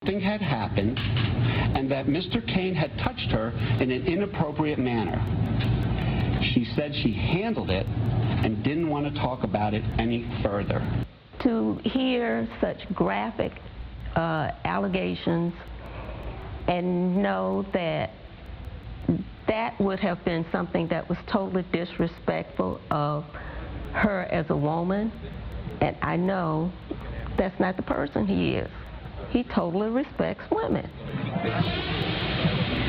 Something had happened and that Mr. Cain had touched her in an inappropriate manner. She said she handled it and didn't want to talk about it any further. To hear such graphic allegations and know that that would have been something that was totally disrespectful of her as a woman, and I know that's not the person he is. He totally respects women.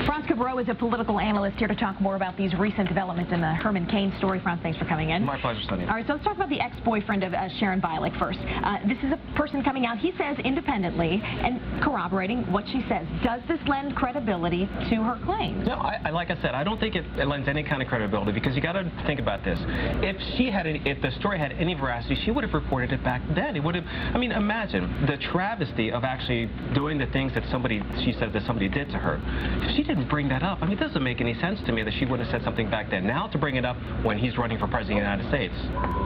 Frantz Kebreau is a political analyst here to talk more about these recent developments in the Herman Cain story. Frantz, thanks for coming in. My pleasure, Sonia. All right, so let's talk about the ex-boyfriend of Sharon Bialik first. This is a person coming out, he says, independently and corroborating what she says. Does this lend credibility to her claims? No, like I said, I don't think it lends any kind of credibility, because you got to think about this. If the story had any veracity, she would have reported it back then. It would have. I mean, imagine the travesty of actually doing the things that she said that somebody did to her. If she didn't bring that up, I mean, it doesn't make any sense to me that she would have said something back then. Now to bring it up when he's running for president of the United States,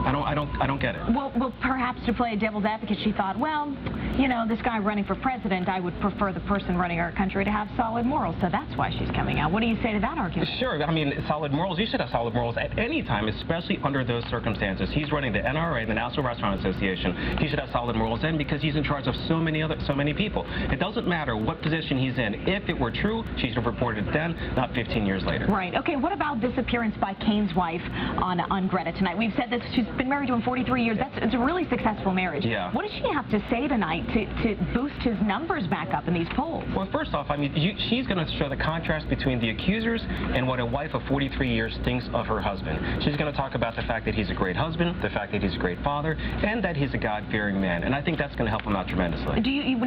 I don't get it. Well, perhaps to play devil's advocate, she thought, well, you know, this guy running for president, I would prefer the person running our country to have solid morals, so that's why she's coming out. What do you say to that argument? Sure. I mean, solid morals. You should have solid morals at any time, especially under those circumstances. He's running the NRA, the National Restaurant Association. He should have solid morals then, because he's in charge of so many people. It doesn't matter what position he's in. If it were true, she should have reported it then, not 15 years later. Right. Okay, what about this appearance by Cain's wife on Greta tonight? We've said that she's been married to him 43 years. It's a really successful marriage. Yeah. What does she have to say tonight to boost his numbers back up in these polls? Well, first off, I mean, she's going to show the contrast between the accusers and what a wife of 43 years thinks of her husband. She's going to talk about the fact that he's a great husband, the fact that he's a great father, and that he's a God-fearing man. And I think that's going to help him out tremendously.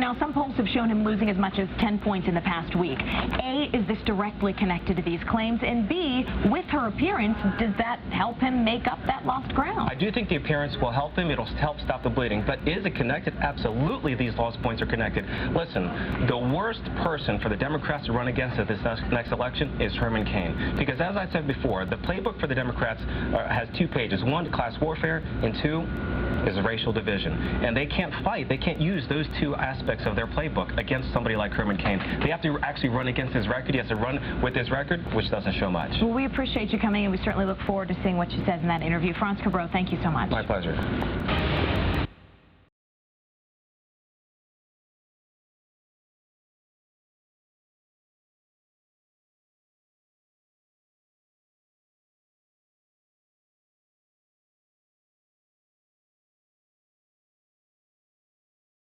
Now, some polls have shown him losing as much as 10 points in the past week. A, is this directly connected to these claims? And B, with her appearance, does that help him make up that lost ground? I do think the appearance will help him. It'll help stop the bleeding. But is it connected? Absolutely, these lost points are connected. Listen, the worst person for the Democrats to run against at this next election is Herman Cain. Because as I said before, the playbook for the Democrats has 2 pages. 1, class warfare, and 2, is a racial division. And they can't fight. They can't use those 2 aspects of their playbook against somebody like Herman Cain. They have to actually run against his record. He has to run with his record, which doesn't show much. Well, we appreciate you coming, and we certainly look forward to seeing what she says in that interview. Frantz Kebreau, thank you so much. My pleasure.